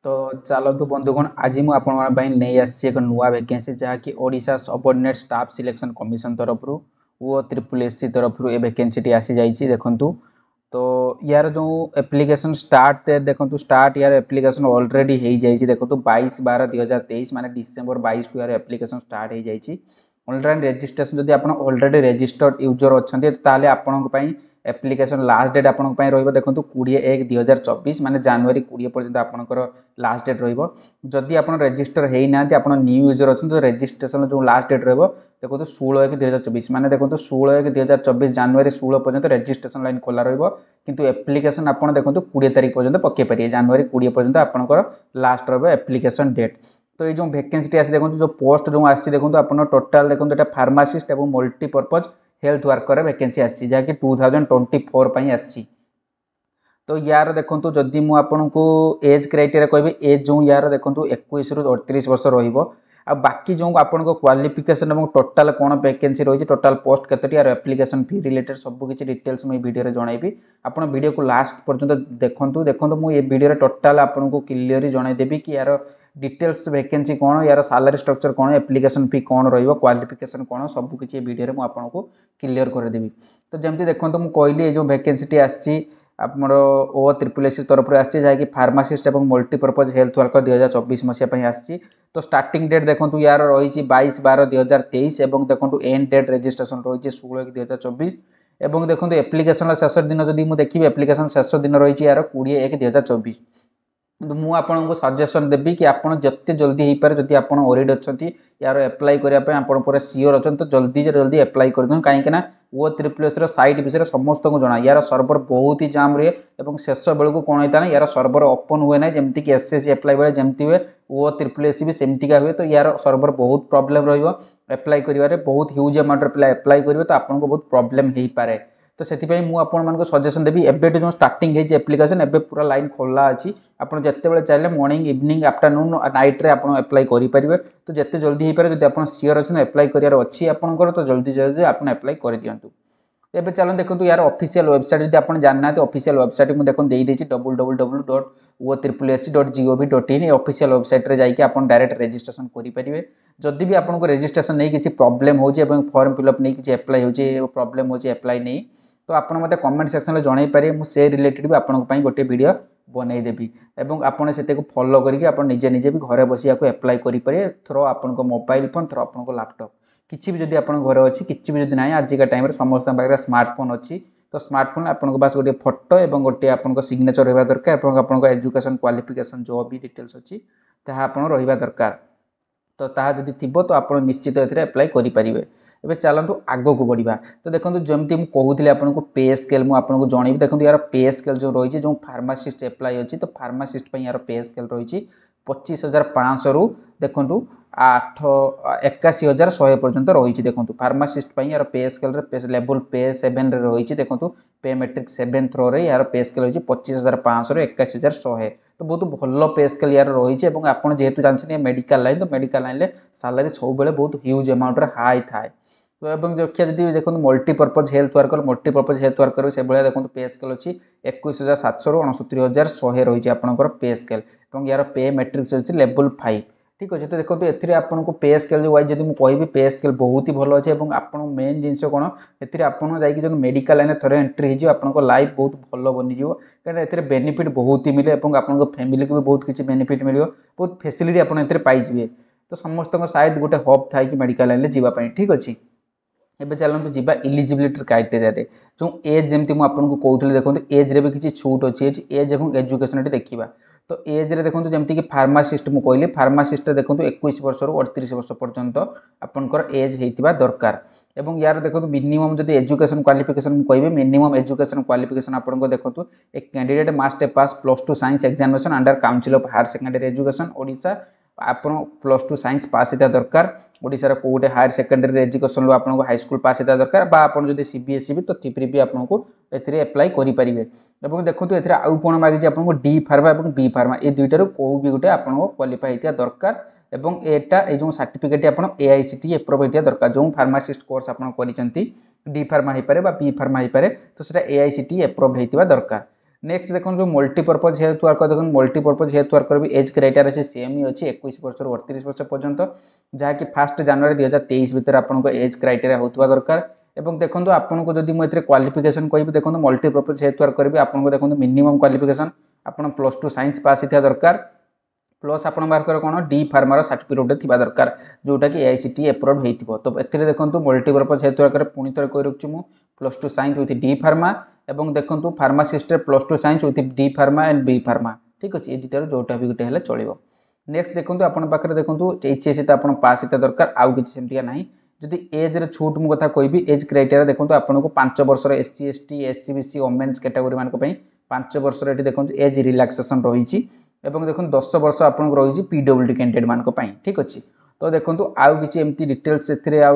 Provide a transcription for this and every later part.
तो चलतु बंधुगण आज मुझे नहीं आसी एक नुआ वैकेंसी जहाँकि Odisha subordinate staff selection commission तरफ वो ट्रिपल एससी तरफ ये वैकेंसी आसी जाइए देखु। तो यार जो एप्लिकेशन स्टार्ट देखो स्टार्ट यार एप्लिकेशन ऑलरेडी हो जाइए देखो 22/12/2023 माने डिसेंबर 22 टू यार एप्लिकेशन स्टार्ट हो जाइए। ऑनलाइन रजिस्ट्रेशन जब आप ऑलरेडी रजिस्टर्ड यूजर अच्छा ताले आपण एप्लिकेशन लास्ट डेट आपण देखो 20/1/2024 माने जनवरी 20 पर्यंत आपंकर लास्ट डेट रही आप रजिस्टर होना आप न्यू यूजर अच्छा तो रजिस्ट्रेशन जो लास्ट डेट देखो 16/1/2024 माने देखो 16/1/2024 जनवरी 16 पर्यंत रजिस्ट्रेशन लाइन खोला किंतु एप्लिकेशन आप देखो 20 तारीख पर्यंत पकई पारे जनवरी 20 पर्यंत आपंकर लास्ट एप्लिकेशन डेट। तो ये जो वैकेंसी आसी देखो जो पोस्ट जो आसी देखो आप टोटाल देखो यहाँ फार्मासीस्ट और मल्टीपर्पज हेल्थ वर्कर वैकेंसी आसी जहाँकि 2024 पर आसी। तो यार देखो जदि मुझे एज क्राइटेरिया कहि एज जो यार देखो 21 रु 38 वर्ष रही आ बाकी जो आपन क्वालिफिकेशन और टोटाल कौन वैकेंसी रही टोटाल पोस्ट केतोटी यार एप्लिकेशन फी रिलेटेड सब किसी डिटेल्स मुझे वीडियो जनइबी आप वीडियो को लास्ट पर्यंत देखो मुझे वीडियो टोटाल आपको क्लीयरली जनईदेवी कि यार डिटेल्स वैकेंसी कौन यार सैलरी स्ट्रक्चर कौन एप्लिकेशन फी कौन क्वालिफिकेशन कौन सब किसी वीडियो में आपको क्लीयर करदेवी। तो जमती देखो मुझे कहली जो वैकेंसी आसी आमर ओ ट्रिपल एससी तरफ आसी जहाँकि फार्मासीस्ट और मल्टीपर्पज हेल्थ वर्कर 2024 मसीहा आसी। तो स्टार्टिंग डेट देखो यार रही 22/12/2023 और देखो एंड डेट रजिस्ट्रेशन रही 16/1/2024 और देखो एप्लिकेशन शेष दिन जब मुझे देखिए एप्लिकेशन शेष दिन रही यार 20/1/2024। तो मुझे आपको सजेसन देवी कि आप जिते जल्दी हो पाए जब आप ओरिड अच्छा यार एप्लाई करने आप पूरा सियोर अच्छा तो जल्दी से जल्दी एप्लाई कर दिखाँ कहीं वो ट्रिपल एस साइट विषय समस्त को जना यार सर्वर बहुत ही जाम रहे और शेष बेलू कौन होता है यार सर्वर ओपन हुए ना जमीक एसएससी एप्लाई बेले जमती हुए वो ट्रिपल एस भी सेमतिका हुए। तो यार सर्वर बहुत प्रॉब्लम रप्लाई कर बहुत ह्यूज अमाउंट पिला एप्लाई करेंगे तो आपको बहुत प्रॉब्लम हो पाए। तो से मुझे सजेसन देवी एबेटू जो स्टार्टिंग है एप्लिकेशन एबे पूरा लाइन खोला अच्छी आप जिते चाहिए मॉर्निंग इवनिंग आफ्टरनून नाइट रे आप एप्लाई करेंगे। तो जिते जल्दी हो पाए जब आप सियोर अच्छे एप्लाई करार अच्छी आपंकर तो जल्दी जल्दी आप एप्लाई कर दिंतु। एबे चलो देखो यार ऑफिशियल वेबसाइट जब आप जानना ऑफिशियल वेबसाइट मुझे देखो देदेगी www.otriplec.gov.in ऑफिशियल वेबसाइट रे जाइए आप डायरेक्ट रजिस्ट्रेशन करेंगे। जदि भी आपको रजिस्ट्रेशन नहीं किसी प्रॉब्लम हो फॉर्म फिलअप नहीं किसी एप्लाई हो प्रॉब्लम हो एप्लाई नहीं तो आप मत कमेंट सेक्शन में जन पारे मुझे रिलेटेड भी आपंपाई गोटे वीडियो बनईदेवी और आपड़ से फॉलो करके आप निजे निजे भी घरे बस एप्लाई करेंगे थ्रो आप मोबाइल फोन थ्रो आप लैपटॉप किसी भी जब आप घर अच्छी किसी भी जब ना आजिका टाइम समस्त पाखे स्मार्टफोन अच्छी तो स्मार्टफोन आपको बास गोटे फोटो और गोटे आप सिग्नेचर रहा दरकार आप एजुकेशन क्वालिफिकेशन जो भी डिटेल्स अच्छी ताहा आप रहा दरकार। तो ताहा जदि थिबो तो आप निश्चित एप्लाई करेंगे। एबे चलतु आग को बढ़ा। तो देखो जमी मुझे कहूली आपको पे स्केल मुझे जनइबी देखो यार पे स्केल जो रही जो फार्मासीस्ट एप्लाई अच्छी तो फार्मासीस्ट यार पे स्केल रही 25,500 रु देखु 81,100 पर्यंत रही देखो फार्मासीस्ट यार पे स्केल लेवल पे 7 रही देखो पे मेट्रिक 7 थ्रो रे यार पे स्केल रही 25,500 रु 81,100। तो बहुत भल पे स्केल यार रही आप जेहतु जानते मेडिकल लाइन तो मेडिकल लाइन में सैलरी सब बहुत ह्यूज अमाउंट हाई थाए। तो देखिए जब देखो मल्टीपर्पज हेल्थ वर्कर से भाया देखो पे स्केल अच्छी 21,700 रु 69,100 रही आपंकर पे स्केल और यार पे मेट्रिक्स अच्छी लेवल 5 ठीक अच्छे। तो देखो ये आपको पे स्केल वाइज जब मुझे कहि पे स्केल बहुत ही भल अच्छे और आप मेन जिनस कौन ए आपड़ मेडिकल लाइन थोड़े एंट्री हो लाइफ बहुत भल बनीज कहीं बेनिफिट बहुत ही मिले और आप फैमिली को भी बहुत किसी बेनिफिट मिले बहुत फैसिलिटी आपड़ पाइबे। तो समस्त शायद गोटे हब थाए कि मेडिकल लाइन में जावाई ठीक अच्छे। एबे चलते जावा इलिजिबिलिटी क्राइटेरिया जो एज जमी मुझे कहते देखो एज रे भी किसी छूट अच्छी एज और एजुकेशन देखा। तो एज रे देखो जमीक फार्मासीस्ट मुझे कहली फार्मासीस्ट देखो 21 वर्ष रु 38 वर्ष पर्यंत आपंकर एज होता दरकार। और यार देखो मिनिमम जब एजुकेशन क्वालिफिकेशन कहे मिनिमम एजुकेशन क्वालिफिकेशन आपको देखो a candidate must pass +2 science examination under council of higher secondary education Odisha आप +2 साइंस पास होता दरकार ओडिशार कोटे हायर सेकेंडरी एजुकेशन आपको हाईस्कूल पास होता दरकार बा आप सीबीएसई भी तो फिर भी आपको एप्लाई करेंगे। और देखो ये आउ कौन मागिए आपको डी फार्मा और बी फार्मा ये दुईटार कौ भी गोटे आपको क्वालिफाई होता दरकार और यहाँ जो सर्टिफिकेट आप एआईसीटी एप्रूव होता दरकार जो फार्मासीस्ट कोर्स आप डी फार्मा हो पाए बी फार्मा हो पाए तो एआईसीटी एप्रूव होता दरकार। नेक्स्ट देखो जो मल्टीपर्पज हेल्थ वर्कर देखो मल्टीपर्पज हेल्थ वर्कर भी एज क्राइटेरिया अच्छे सेम ही अच्छी 21 वर्ष 38 वर्ष पर्यंत जहाँकि 1 जनवरी 2023 भितर आपको एज क्राइटेरिया होता दरकार एवं देखो आपको जब मुझे क्वालिफिकेशन कह देखो मल्टीपर्पज हेल्थ वर्कर भी आपको देखो मिनिमम क्वालिफिकेशन आप +2 साइंस पास होता दरकार प्लस आपण पार्कर कौन डी फार्मार सर्टिफिकेट थी दरकार जोटा कि AICTE एप्रूव हो तो ए देखो मल्टीपर्पज हेल्थ वर्कर पुणी थे कही रखी +2 साइंस विथ डी फार्मा एवं देखो pharmacist +2 science with D pharma and B pharma ठीक अच्छे ये दुटार जोटा भी गोटे चलो नेक्स्ट देखो आपन पाखे देखो HSC तो आप पास होता दरकार आउ कि सेमतिया ना जदि एज रे छूट मु कथा कोई एज क्राइटेरिया देखो आपको 5 वर्ष SC ST SC BC women's category मान 5 वर्ष देखो एज रिलैक्सेशन रही एवं देखो 10 वर्ष आपको रही PWD कैंडिडेट मान ठीक अच्छे तो देखो आउ कि एमती डिटेल्स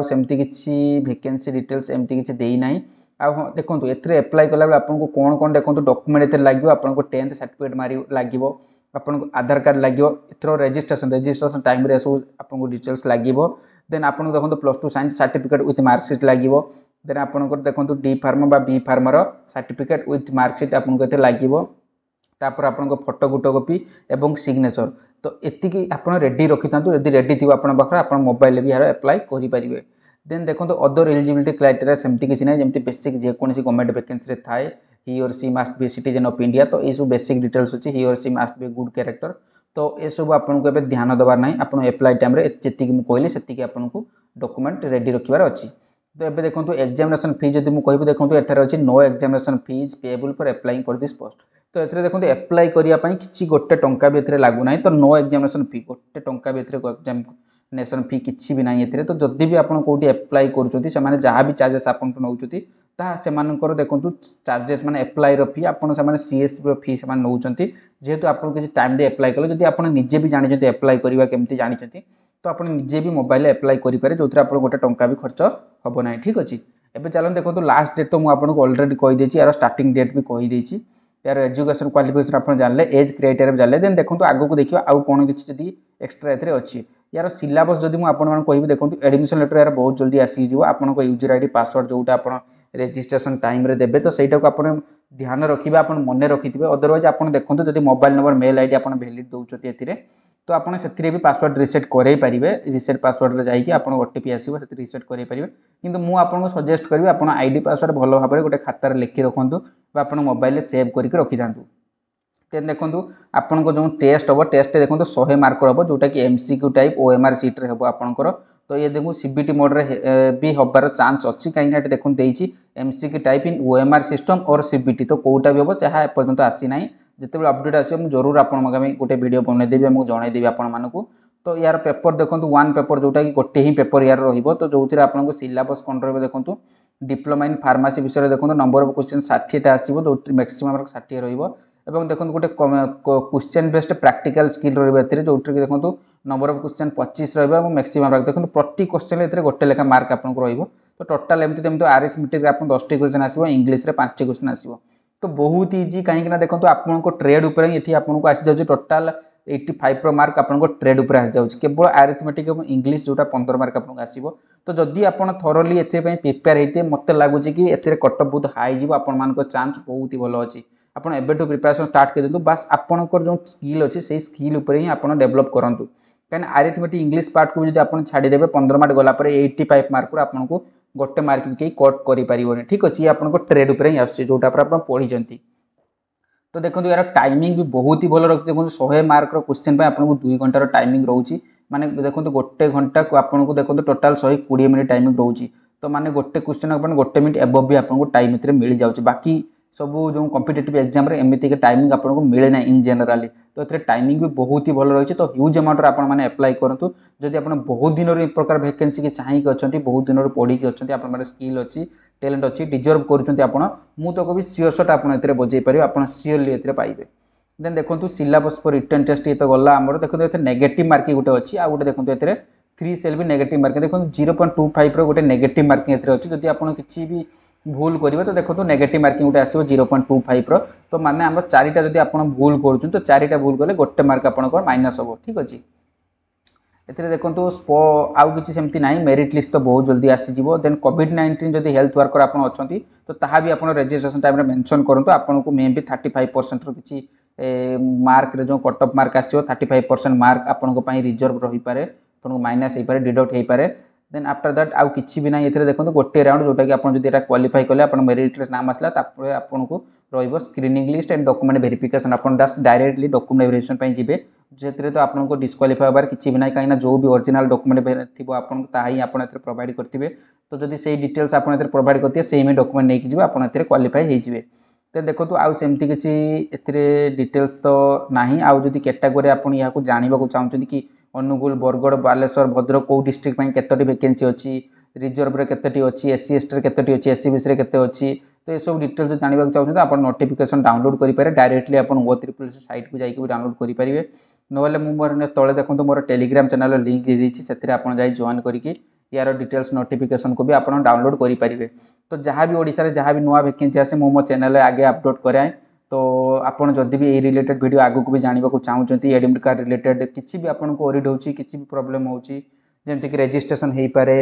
सेमती किसी वैकेंसी डिटेल्स एमती किसी देना आ हाँ देखो ए एप्लाई कला आपको कौन कौन देखो डॉक्यूमेंट ए लगे आपको 10th सर्टिफिकेट मारी लगे आपको आधार कार्ड लगे एथर रजिस्ट्रेशन टाइम रे सब आपको डिटेल्स लगे देन आपको देखो +2 साइंस सर्टिफिकेट विथ मार्कशीट लगे देन आपको देखो डी फार्मा बी फार्मार सर्टिफिकेट विथ मार्कशीट आपको लगे तापर आपको फोटो फोटोकॉपी एवं सिग्नेचर तो एतिकी आप रेडी रखी था यदि रेडी थी आप मोबाइल भी यार एप्लाई करेंगे देन देखो अदर एलिजिबिलिटी क्राइटेरिया सेमती किसी ना जमी बेसिक जेकोसी गवर्नमेंट वैकेंसी थाए ही और she must be citizen of India तो ये सब बेसिक डिटेल्स अच्छी ही और she must be good character तो ये सब आपको ए ध्यान देवार ना आप एप्लाई टाइम जी मुझे से आपको डॉक्यूमेंट रेडी रखार अच्छी तो ये देखो एग्जामिनेशन फी जब मुझे देखो एठार अच्छी no examination fees payable for applying for this post तो ये देखो एप्लाई करने किसी गोटे टंका भी लगुना तो नो एग्जामिनेशन फी गोटे टंका भी एग्जामिनेशन फी किसी भी ना ये तो जदि भी आप कौटी एप्लाई कर जहाँ भी चार्जेस आप नौ से देखो चार्जेस मैंने एप्लाई फी आपने CSP फी से नौ जेहेतु आपको किसी टाइम दे एप्लाई कले जब आप निजे भी जानते एप्लाई करवा केमती जानते तो आप निजे भी मोबाइल एप्लाई करेंगे जो आप गोटे टंका भी खर्च हम ना ठीक अच्छे एवं चलो देखो लास्ट डेट तो मुझे अलरेडी कहीदे यार स्टार्टिंग डेट भी कहीदे यार एजुकेशन क्वालिफिकेशन आप जानले एज क्राइटेरिया जानले देन देखो आगू देखिए आउ कौन किसी जब एक्सट्रा ए अच्छी यार सिलेबस जब मुझे कहि देखो एडमिशन लेटर यार बहुत जल्दी आसीज आपको यूजर ID पासवर्ड जोटा आप रजिस्ट्रेशन टाइम रे देबे तो सहीटा को आप ध्यान रखिए आप मन रखिथे अदरवाइज आप देखो जब मोबाइल नंबर मेल ID आप वैलिड दौरान ए तो आप भी पासवर्ड रिसेट करे पारे रिसेट पासवर्ड जाकि आप OTP आसो से रिसेट करे पारे किंतु मु आपको सजेस्ट करी आप ID पासवर्ड भल भाव में गोटे खातार लिखि रखु आप मोबाइल सेव करके रखी था देन देखो आपको जो टेस्ट हम टेस्ट देखो 100 मार्क हम जोटा कि MCQ टाइप OMR सीट रे हम आपंकर तो ये देखो CBT मोड भी हबार चांस अच्छी कहीं देखो MCQ type in OMR system और CBT तो कौटा भी हम जहाँ एपर्तंत आसी ना जिते अपडेट आसो जरूर आप गोटे वीडियो बनईदेवी मुझे जनईदेवी आपको तो यार पेपर देखो 1 पेपर जोटा कि गोटे ही पेपर यार रो तो जो आपको सिलेबस कौन रही देखो डिप्लोमा इन फार्मासी विषय देखो नंबर ऑफ क्वेश्चन 60टा आसो जो मैक्सिमम 60 रही देखो गोटे क्वेश्चन बेस्ड प्रैक्टिकल स्किल रही जो देखो नंबर ऑफ क्वेश्चन 25 रहा मैक्सिमम देखो प्रति क्वेश्चन ए गोटे लेखा मार्क आपको तो टोटाल एमती आरिथमेटिक आप 10 क्वेश्चन आसो इंग्लीश रे 5 क्वेश्चन आसो तो बहुत इजी कहीं देखो आपको ट्रेड उपर ये आपको आसी जाऊँ टोटाल 85 मार्क आपको ट्रेड उपर आसी जाऊँ केवल आरिथमेटिक और इंग्लीश जोटा 15 मार्क आपको आसो तो जदि आप थोरली ए प्रिपेयर होते मत लगुच कि कटअप बहुत हाई जीव आपण चांस बहुत ही भल अच्छी आप एबेठू प्रिपेरेसन स्टार्ट कर दिंतु बास आपंकर जो स्किल अच्छी से स्किल उपर ही आप डेभलप करूँ कहीं आरिथमेटिक इंग्लीश पार्ट को भी आप छाड़देवे 15 मार्क गलापर 85 मार्क आपको गोटे मार्क भी कहीं कट कर ठीक अच्छे ये आपको ट्रेड उपर ही आसुच्छे जोटा आप पढ़ी तो देखो यार टाइमिंग भी बहुत ही भल रखते देखो 100 मार्क क्वेश्चन आपको 2 घंटार टाइमिंग रोचे माने देखो गोटे घंटा को आपको देखो टोटाल 120 मिनट टाइमिंग रोचे तो माने गोटे क्वेश्चन गोटे मिनट एबव भी आपको टाइम मिल जाऊँगी बाकी सब जो कॉम्पिटिटिव एग्जाम एमती टाइमिंग आपको मिले ना इन जनराली तो ये टाइमिंग भी बहुत ही भल रही तो ह्यूज अमाउंट आपने अप्लाई करूँ जदि आप बहुत दिन प्रकार वैकेंसी की चाहिए अच्छा बहुत दिन पढ़ी अच्छा आप स्किल अच्छी टैलेंट अच्छी डिजर्व करूँ तो कभी सियोर सट आप बजे पारे आप सियोरली ए पाइबे देन देखो सिलेबस पर रिटर्न टेस्ट ये तो गला आमर देखो नेगेटिव मार्किंग गोटे अच्छी आ गए देखो ये 3 सेल भी नेगेटिव मार्किंग देखो 0.25 गोटे नेगेटिव मार्किंग अच्छी जब आप किसी भी भूल करेंगे तो देखो नेगेटिव मार्किंग गोटे आसो 0.25 तो माने आम 4टा जब आप भूल कर तो 4टा भूल कले गोटे मार्क आप माइनस हम ठीक अच्छे एथिरे देखंतु स्पो आउ किछि सेमति नाही मेरिट लिस्ट तो बहुत जल्दी आसी जिवो देन कोविड-19 जदि हेल्थ वर्कर आपण अछंती तो ताहा भी आपण रजिस्ट्रेशन टाइम रे मेंशन करंतु आपण को मे बी 35% रो किछि मार्क रे जो कट ऑफ मार्क आसीयो 35% मार्क आपण को पई रिजर्व रही पारे आपण को माइनस हे पारे डिडक्ट हे पारे देन आफ्टर दैट आउ किछि भी नाही एथिरे देखंतु गोटे राउंड जोटा कि आपण जदि एटा क्वालिफाई करले आपण मेरिट रे नाम आसला तापर आपण को रहइबो screening list and document verification आपण डायरेक्टली डॉक्यूमेंट वेरिफिकेशन पई जिबे जेतरे तो आपन को डिस्क्वालिफाई होबार किछि भी नाही काइना जो भी ओरिजिनल डॉक्यूमेंट थिबो आपन ताही आपन एतरे प्रोवाइड करथिबे तो जदि सेही डिटेल्स आपन एतरे प्रोवाइड करथिबे सेही डॉक्यूमेंट नै कि जिबे आपन एतरे क्वालिफाई हे जिबे ते देखो तो आउ सेमति किछि एतरे डिटेल्स तो नाही आउ जदि कैटेगरी आपन या को जानिबा को चाहउछन कि अनुगुल बरगड़ बालेश्वर भद्रक को डिस्ट्रिक्ट पई केतोटी वैकेंसी अछि रिजर्व रे केतेटी अछि एससी एसटी रे केतेटी अछि एससीबीसी रे केते अछि तो ये सब डिटेल्स जानिबा को चाहउछन आपन नोटिफिकेशन डाउनलोड करि पारे डायरेक्टली आपन ओ ट्रिपल साइट को जाई के डाउनलोड करि पारिबे नोले मु मोर तळे देखंतु मोर टेलीग्राम चैनल लिंक दे देछि सेतरे आपन जाई जॉइन करिकि यार डिटेल्स नोटिफिकेशन को भी आपन डाउनलोड करि पारिबे तो जहाँ भी ओडिसा रे जहाँ भी नुआ वैकेंसी आसे मो चैनल आगे अपलोड कराए तो आपन जदि भी ए रिलेटेड वीडियो आगु को भी जानिबा को चाहउचंती एडमिट कार्ड रिलेटेड किछि भी आपन को ओरिड होछि किछि भी प्रॉब्लम होछि जेंति कि रजिस्ट्रेशन हेई पारे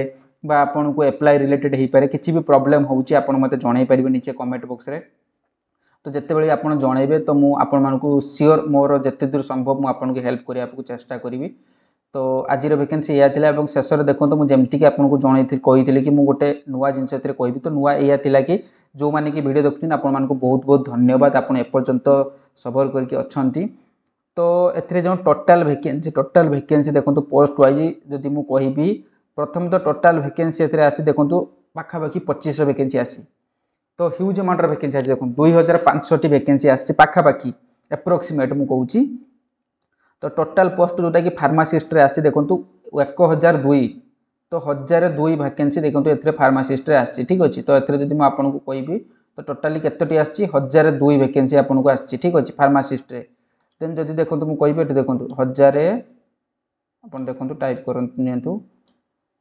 बा आपन को अप्लाई रिलेटेड हेई पारे किछि भी प्रॉब्लम होछि आपन मते जणाई पारिबे नीचे कमेंट बॉक्स रे तो जिते बड़े आप जनइबे तो मुझे आपण मानक सियोर मोर जिते दूर संभव मुझे आपको हेल्प करने को चेष्टा करी तो आज वैकेंसी या शेष में देखो तो मुझे आपको जन कही कि मुझे गोटे नुआ जिनस कहि तो नुआ या कि जो मैंने कि वीडियो देखते आपण मानक बहुत बहुत धन्यवाद आपड़ एपर्यंत सबर करके अच्छा तो एथिरे जो टोटाल वैकेंसी देखो पोस्ट वाइज जदि मुझे कहि प्रथम तो टोटाल वैकेंसी आसी देखो पाखापाखि 2500 वैकेंसी आसी तो ह्यूज अमाउंट वैकेंसी आज देखो 2500 वैकेंसी आसी पाखापाखि एप्रोक्सीमेट मु कहूँ तो टोटाल पोस्ट जोटा कि फार्मासिस्ट रे आसी देखो 1002 तो 1002 वैकेंसी देखो ए फार्मासिस्ट रे आसी ठीक अच्छे तो एथरे जदि आपन को कहि तो टोटाली केतोटी आसी 1002 वैकेंसी आपन को आसी ठीक अच्छे फार्मासिस्ट रे देन जदि देखो मु कहि देखो 1000 आपन देखो टाइप करंतु नियंतु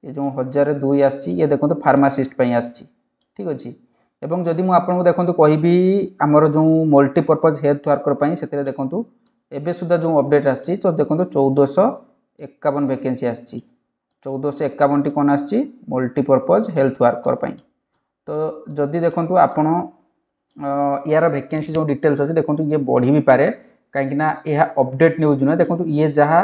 ये जो 1002 आसी ये देखो फार्मासिस्ट पई आसी ठीक अच्छे एवं जदि मु आपन को देखो कहि आमर जो मल्टीपर्पज हेल्थ वर्कर से देखो एबे सुधा जो अपडेट आसी तो देखो 1451 वैकेंसी आसी 1451 टी कौन आसी मल्टीपर्पज हेल्थ वर्कर तो जदि देखो आपण यार वैकेंसी जो डिटेल्स अच्छे देखो ये बढ़ी भी पारे कहीं यह अपडेट न्यूज नुहे देखो ये जहाँ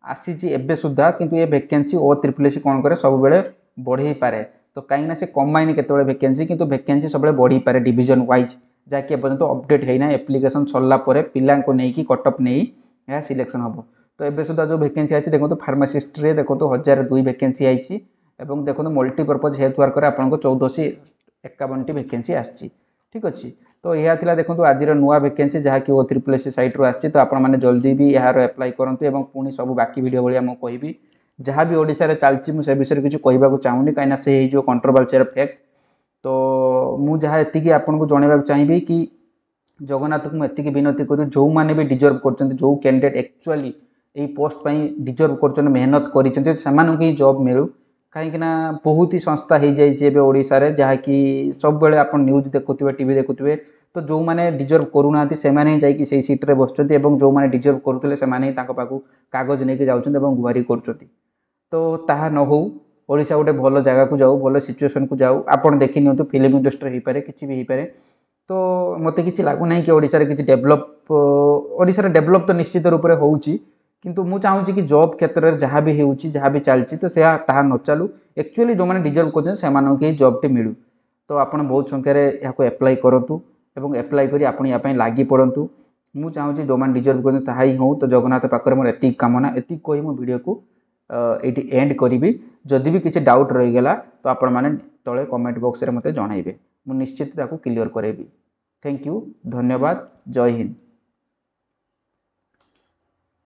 आसी एबे सुधा किंतु ये वैकेंसी ओ ट्रिपल एस कौन करे सब बेले बढ़ी पारे तो कहीं से कमायनी केतबेले वैकेंसी किंतु वैकेंसी सब बढ़ी पारे डिवीजन वाइज जहाँकि एपर्यंत अपडेट होना एप्लिकेशन सरला पिला नहीं कटअप नहीं यह सिलेक्शन हम तो एबे सुधा जो वैकेंसी आई देखो फार्मासिस्ट रे देखो 1002 वैकेंसी आई देखो मल्टीपर्पज हेल्थ वर्कर आपको 1451 वैकेंसी आसी ठीक अच्छे तो यह थिला देखो आज नुआ वैकेंसी जहाँकि ओ ट्रिपल एस साइट रू आसी तो आपण जल्दी भी यार एप्लाई करूँ पुणी सब बाकी वीडियो भाया मुझे कहि जहाँ भी ओडिशा रे चलती मुझे विषय किसी कहवाक चाहूनी कहीं से जो कंट्रोवर्शियल फैक्ट तो मु जहाँ एति आपको जनवाक चाहिए कि जगन्नाथ को मुझे विनती करी जो मैंने भी डिजर्व कर जो कैंडिडेट एक्चुअली यही पोस्ट पर डिजर्व कर मेहनत कर जॉब मिलू कहीं बहुत ही संस्था हो जाए ओडिशा रे जहाँकि सब बेले आप न्यूज देखुए टीवी देखुए तो जो मैंने डिजर्व करूना से जाकि सीट्रे बस जो मैंने डिजर्व करुले से पाखु कागज नहीं जाऊँ गुहारी कर तो ताहा न हो ओडिशा गोटे भल जगह को जाऊ भल सिचुएसन को जाऊ आपड़ देखी नियंतु फिल्म इंडस्ट्री हो पारे किसी भी हो पारे तो मत कि लगुना कि ओडिशा रे किसी डेभलप ओडिशा रे डेभलप तो निश्चित रूप से होउची किंतु मु चाहूँगी कि जॉब क्षेत्र में जहाँ भी होउची जहाँ भी चलती तो से न चलू एक्चुअली जो मैंने डिजर्व कर जॉबटी मिलू तो आप बहुत संख्यार यहाँ एप्लाई करूँ और एप्लाई कर आप लगी पड़तु मु चाहूँगी जो मैंने डिजर्व कर ही हो तो जगन्नाथ पाखे मोर एति कामना एति कही मो वीडियो को ये एंड करी जदि भी किसी डाउट रहीगला तो आपण मैंने तले कमेंट बॉक्स रे मते जणाइबे मु निश्चित ताकू क्लियर करेबी थैंक यू धन्यवाद जय हिंद।